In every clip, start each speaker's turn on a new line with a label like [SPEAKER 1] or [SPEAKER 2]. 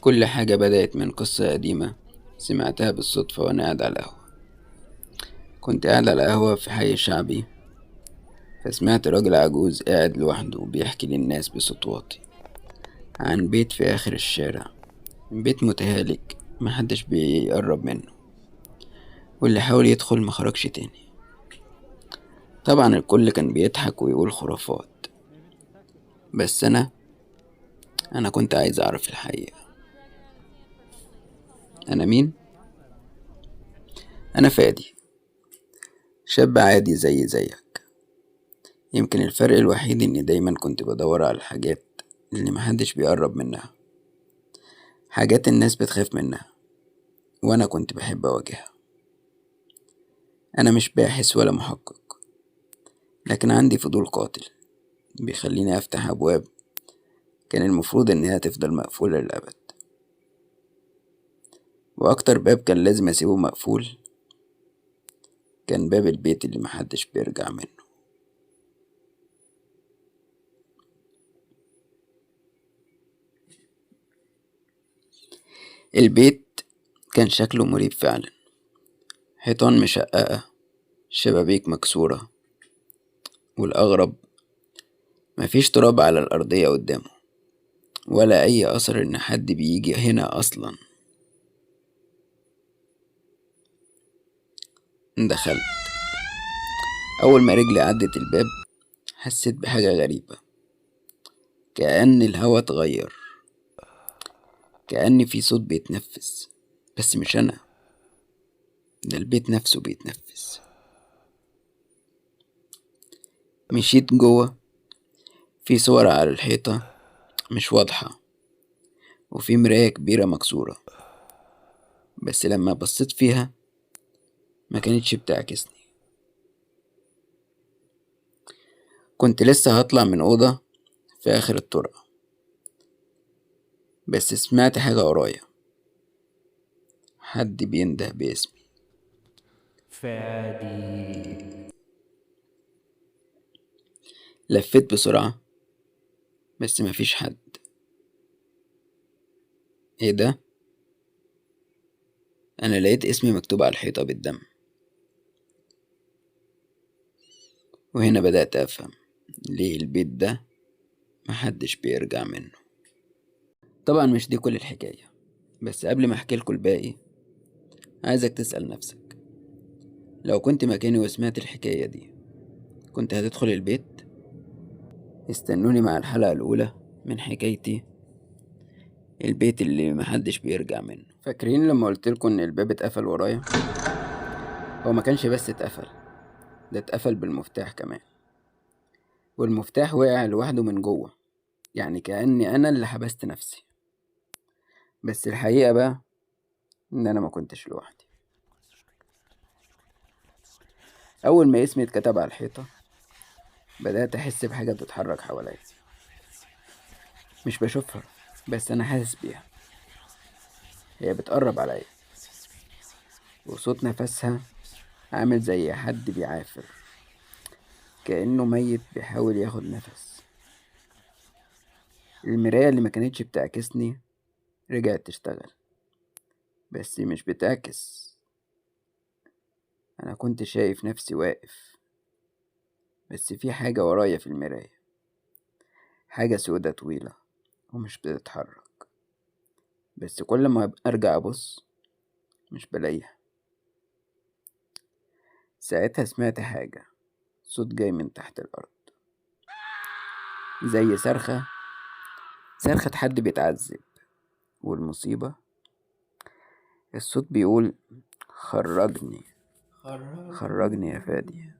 [SPEAKER 1] كل حاجة بدأت من قصة قديمة سمعتها بالصدفة وأنا قاعد على القهوة. كنت قاعد على القهوة في حي شعبي، فسمعت راجل عجوز قاعد لوحده وبيحكي للناس بصوت واطي عن بيت في آخر الشارع. بيت متهالك محدش بيقرب منه، واللي حاول يدخل مخرجش تاني. طبعا الكل كان بيضحك ويقول خرافات، بس أنا كنت عايز أعرف الحقيقة. أنا مين؟ أنا فادي، شاب عادي زيك. يمكن الفرق الوحيد إني دايما كنت بدور على الحاجات اللي محدش بيقرب منها، حاجات الناس بتخاف منها وأنا كنت بحب أواجهها. أنا مش باحث ولا محقق، لكن عندي فضول قاتل بيخليني أفتح أبواب كان المفروض إنها تفضل مقفولة للأبد. وأكتر باب كان لازم أسيبه مقفول كان باب البيت اللي محدش بيرجع منه. البيت كان شكله مريب فعلا، حيطان مشققة، شبابيك مكسورة، والأغرب مفيش تراب على الأرضية قدامه ولا أي أثر إن حد بيجي هنا أصلا. دخلت. أول ما رجلي عدت الباب حسيت بحاجة غريبة، كأن الهوا اتغير، كأن في صوت بيتنفس، بس مش أنا، ده البيت نفسه بيتنفس. مشيت جوه، في صور على الحيطة مش واضحة، وفي مراية كبيرة مكسورة، بس لما بصيت فيها ما كانتش بتعكسني. كنت لسه هطلع من أوضة في آخر الطرقة، بس سمعت حاجة ورايا، حد بينده باسمي.
[SPEAKER 2] فادي.
[SPEAKER 1] لفيت بسرعة بس مفيش حد. ايه ده؟ انا لقيت اسمي مكتوب على الحيطة بالدم. وهنا بدأت افهم ليه البيت ده محدش بيرجع منه. طبعا مش دي كل الحكاية، بس قبل ما احكي لكم الباقي عايزك تسأل نفسك، لو كنت مكاني وسمعت الحكاية دي كنت هتدخل البيت؟ استنوني مع الحلقة الأولى من حكايتي، البيت اللي محدش بيرجع منه. فاكرين لما قلتلكوا ان الباب اتقفل ورايا؟ هو ما كانش بس اتقفل، ده اتقفل بالمفتاح كمان، والمفتاح وقع لوحده من جوه، يعني كأني انا اللي حبست نفسي. بس الحقيقة بقى ان انا ما كنتش لوحدي. اول ما اسمي اتكتب على الحيطة بدأت احس بحاجة بتتحرك حواليا، مش بشوفها بس انا حاسس بيها. هي بتقرب عليا، وصوت نفسها عامل زي حد بيعافر، كأنه ميت بيحاول ياخد نفس. المراية اللي ما كانتش بتعكسني رجعت تشتغل، بس مش بتعكس. انا كنت شايف نفسي واقف، بس في حاجة ورايا في المراية، حاجة سودة طويلة ومش بتتحرك. بس كل ما ارجع ابص مش بلاقيها. ساعتها سمعت حاجة، صوت جاي من تحت الارض، زي صرخة حد بيتعذب. والمصيبة الصوت بيقول خرجني، خرجني يا فادي،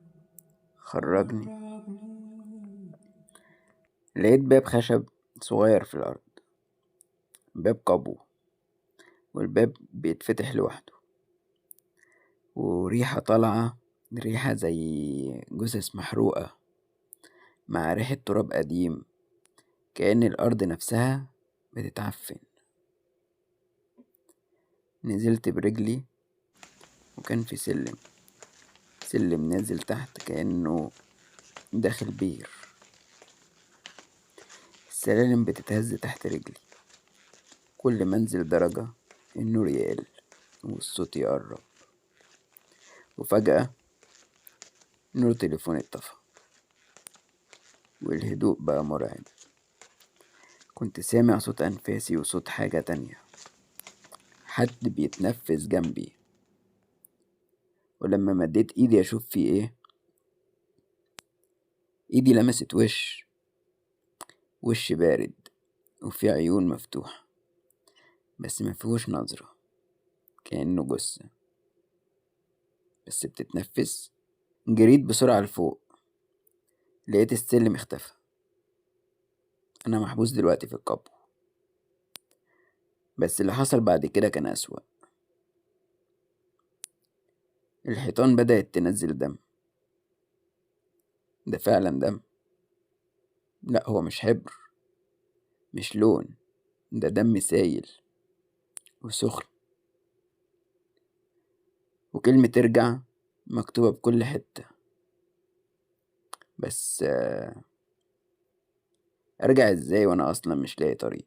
[SPEAKER 1] خرجني. لقيت باب خشب صغير في الأرض، باب قبو، والباب بيتفتح لوحده، وريحة طالعة، ريحة زي جثث محروقة مع ريحة تراب قديم، كأن الأرض نفسها بتتعفن. نزلت برجلي، وكان في سلم نازل تحت كأنه داخل بير. السلالم بتتهز تحت رجلي، كل ما انزل درجة النور يقل والصوت يقرب، وفجأة نور تليفوني اتطفى والهدوء بقى مرعب. كنت سامع صوت أنفاسي وصوت حاجة تانية، حد بيتنفس جنبي. ولما مديت ايدي اشوف في ايه، ايدي لمست وش بارد وفي عيون مفتوحة بس ما فيهوش نظرة، كأنه جثة بس بتتنفس. جريت بسرعة لفوق، لقيت السلم اختفى. انا محبوس دلوقتي في القبو. بس اللي حصل بعد كده كان أسوأ. الحيطان بدأت تنزل دم. ده فعلا دم، لا هو مش حبر، مش لون، ده دم سايل وسخن. وكلمة ارجع مكتوبة بكل حتة، بس ارجع ازاي وانا اصلا مش لاقي طريق؟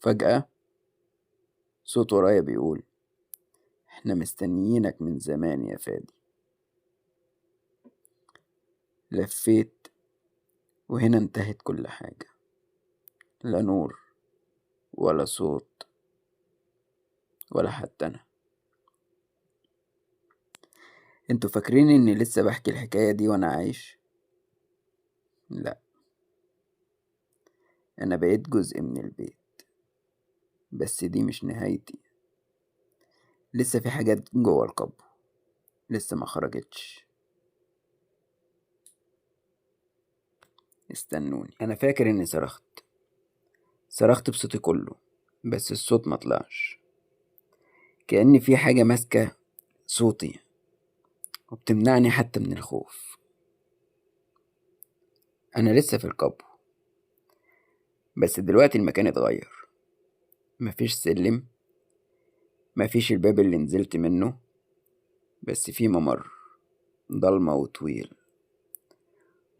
[SPEAKER 1] فجأة صوت ورايا بيقول: احنا مستنيينك من زمان يا فادي. لفيت وهنا انتهت كل حاجة، لا نور ولا صوت ولا حتى انا. انتوا فاكرين اني لسه بحكي الحكاية دي وانا عايش؟ لا، انا بقيت جزء من البيت، بس دي مش نهايتي. لسه في حاجات جوه القبو لسه ما خرجتش. استنوني. انا فاكر اني صرخت بصوتي كله، بس الصوت ما طلعش. كأن في حاجة ماسكة صوتي وبتمنعني حتى من الخوف. انا لسه في القبو، بس دلوقتي المكان اتغير. مفيش سلم، مفيش الباب اللي نزلت منه، بس في ممر ضلمة وطويل،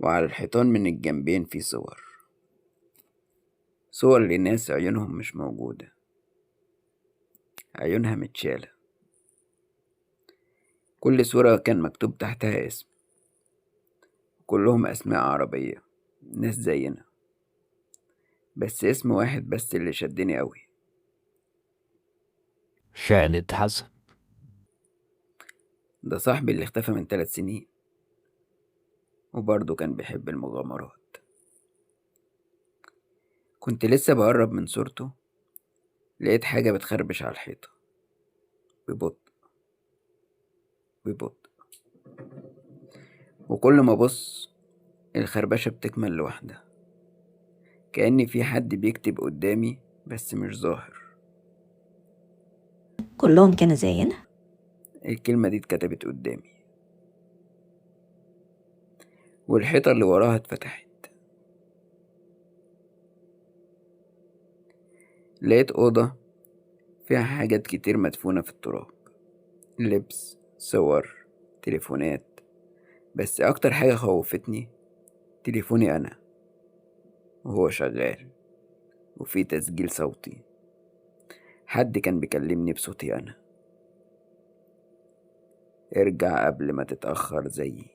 [SPEAKER 1] وعلى الحيطان من الجنبين في صور لناس عيونهم مش موجودة، عيونها متشالة. كل صورة كان مكتوب تحتها اسم، كلهم أسماء عربية، ناس زينا. بس اسم واحد بس اللي شدني قوي.
[SPEAKER 2] شاهد حسن.
[SPEAKER 1] ده صاحبي اللي اختفى من 3 سنين، وبرضه كان بيحب المغامرات. كنت لسه بقرب من صورته، لقيت حاجة بتخربش على الحيطة ببطء ببطء، وكل ما أبص الخربشة بتكمل لوحدها، كأن في حد بيكتب قدامي بس مش ظاهر.
[SPEAKER 3] كلهم كانوا زينا.
[SPEAKER 1] الكلمة دي اتكتبت قدامي، والحيطة اللي وراها اتفتحت. لقيت أوضة فيها حاجات كتير مدفونة في التراب، لبس، صور، تليفونات. بس أكتر حاجة خوفتني تليفوني أنا وهو شغال، وفي تسجيل صوتي. حد كان بيكلمني بصوتي أنا: ارجع قبل ما تتأخر زيي.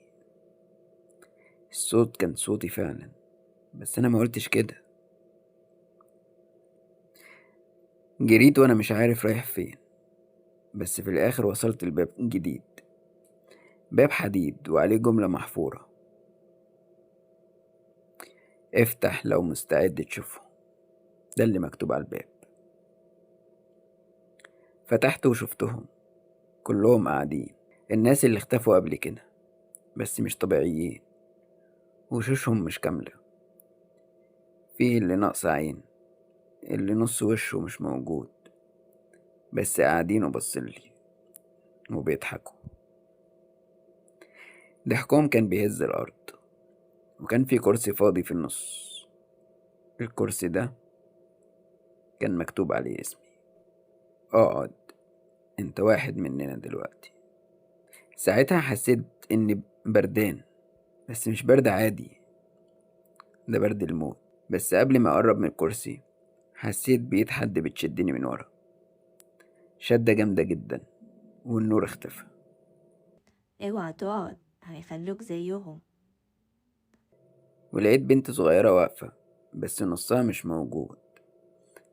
[SPEAKER 1] الصوت كان صوتي فعلا، بس أنا ما قلتش كده. جريت وأنا مش عارف رايح فين، بس في الآخر وصلت الباب جديد، باب حديد وعليه جملة محفورة: افتح لو مستعد تشوفه. ده اللي مكتوب على الباب. فتحت وشفتهم كلهم قاعدين، الناس اللي اختفوا قبل كده بس مش طبيعيين، وشوشهم مش كاملة. فيه اللي ناقص عين، اللي نص وشه مش موجود، بس قاعدين وبصلي وبيضحكوا. ضحكهم كان بيهز الأرض، وكان في كرسي فاضي في النص. الكرسي ده كان مكتوب عليه اسمي: اقعد، انت واحد مننا دلوقتي. ساعتها حسيت اني بردان، بس مش برد عادي، ده برد الموت. بس قبل ما أقرب من الكرسي حسيت بإيد حد بتشدني من ورا، شدة جامدة جدا، والنور اختفى.
[SPEAKER 2] اوعى تقعد، هيخلوك زيهم.
[SPEAKER 1] ولقيت بنت صغيرة واقفة بس نصها مش موجود.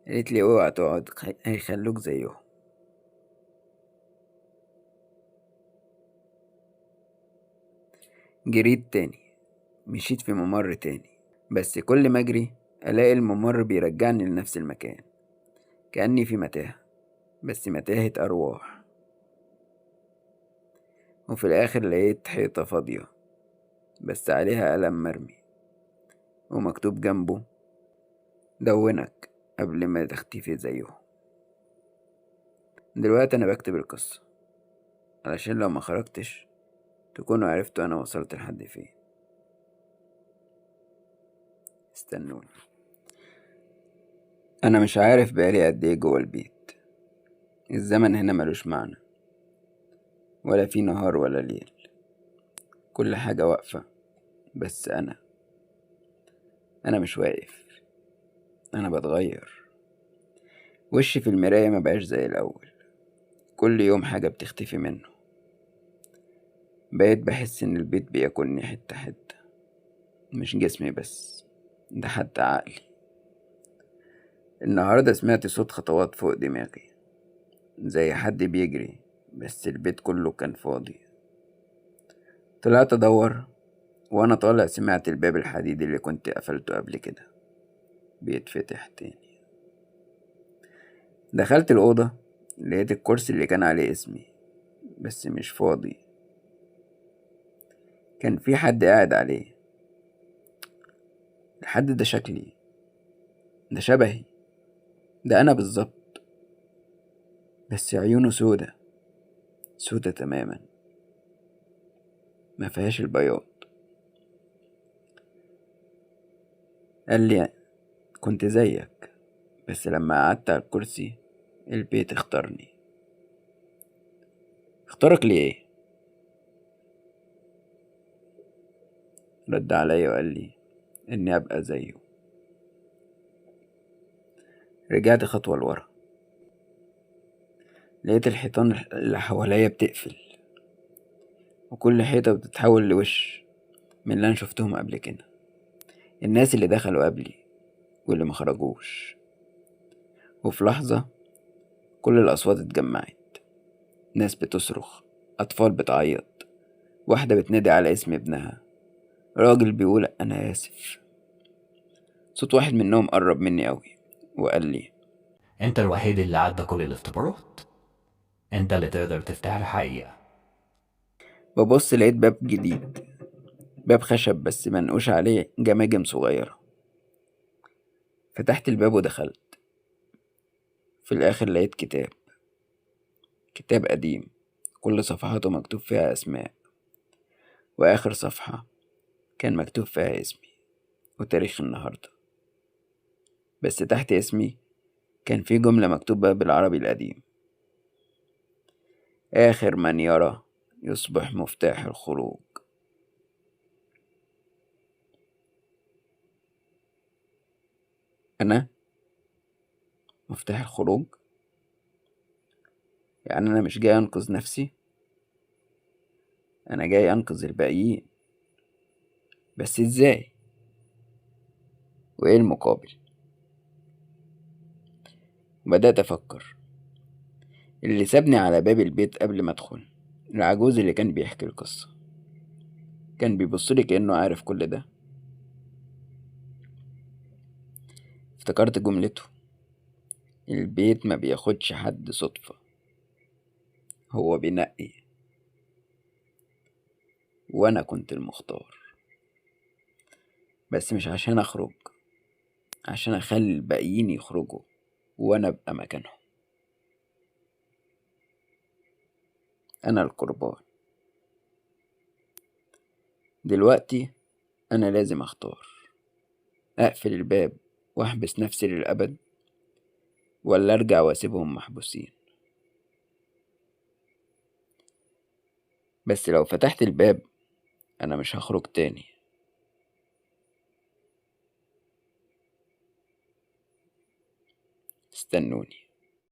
[SPEAKER 1] قالت لي اوعى تقعد، هيخلوك زيهم. جريت تاني، مشيت في ممر تاني، بس كل ما اجري الاقي الممر بيرجعني لنفس المكان، كأني في متاهة، بس متاهة أرواح. وفي الآخر لقيت حيطة فاضية بس عليها قلم مرمي ومكتوب جنبه: دونك قبل ما تختفي زيهم. دلوقتي أنا بكتب القصة علشان لو ما خرجتش تكونوا عرفتوا أنا وصلت لحد فين. استنوني. أنا مش عارف بقالي قد إيه جوه البيت. الزمن هنا ملوش معنى، ولا في نهار ولا ليل. كل حاجة واقفة، بس أنا مش واقف، أنا بتغير. وشي في المراية مبقاش زي الأول. كل يوم حاجة بتختفي منه. بقيت بحس إن البيت بياكلني حتة حتة، مش جسمي بس، ده حتى عقلي. النهاردة سمعت صوت خطوات فوق دماغي، زي حد بيجري، بس البيت كله كان فاضي. طلعت أدور، وأنا طالع سمعت الباب الحديدي اللي كنت قفلته قبل كده بيتفتح تاني. دخلت الأوضة، لقيت الكرسي اللي كان عليه اسمي بس مش فاضي. كان في حد قاعد عليه. الحد ده شكلي، ده شبهي، ده أنا بالظبط، بس عيونه سودة، سودة تماما، ما فيهاش البياض. قال لي: كنت زيك، بس لما قعدت على الكرسي البيت اختارني. اختارك ليه؟ رد عليا وقال لي اني ابقى زيه. رجعت خطوة لورا، لقيت الحيطان اللي حواليا بتقفل، وكل حيطة بتتحول لوش من اللي انا شفتهم قبل كده. الناس اللي دخلوا قبلي واللي مخرجوش. وفي لحظة كل الأصوات اتجمعت. ناس بتصرخ، أطفال بتعيط، واحدة بتنادي على اسم ابنها، راجل بيقول أنا آسف. صوت واحد منهم قرب مني أوي وقال لي:
[SPEAKER 3] انت الوحيد اللي عدى كل الاختبارات، انت اللي تقدر تفتح الحقيقة.
[SPEAKER 1] ببص لقيت باب جديد، باب خشب بس منقوش عليه جماجم صغيرة. فتحت الباب ودخلت. في الآخر لقيت كتاب قديم، كل صفحاته مكتوب فيها أسماء، وآخر صفحة كان مكتوب فيها اسمي وتاريخ النهاردة. بس تحت اسمي كان في جملة مكتوبة بالعربي القديم: آخر من يرى يصبح مفتاح الخروج. أنا مفتاح الخروج؟ يعني أنا مش جاي أنقذ نفسي، أنا جاي أنقذ الباقيين. بس إزاي؟ وإيه المقابل؟ بدأت أفكر. اللي سابني على باب البيت قبل ما أدخل، العجوز اللي كان بيحكي القصة، كان بيبصلي كأنه عارف كل ده. افتكرت جملته: البيت ما بياخدش حد صدفة، هو بينقي. وأنا كنت المختار، بس مش عشان أخرج، عشان أخلي الباقيين يخرجوا وأنا أبقى مكانهم. أنا القربان. دلوقتي أنا لازم أختار: أقفل الباب وأحبس نفسي للأبد، ولا أرجع وأسيبهم محبوسين. بس لو فتحت الباب أنا مش هخرج تاني. استنوني.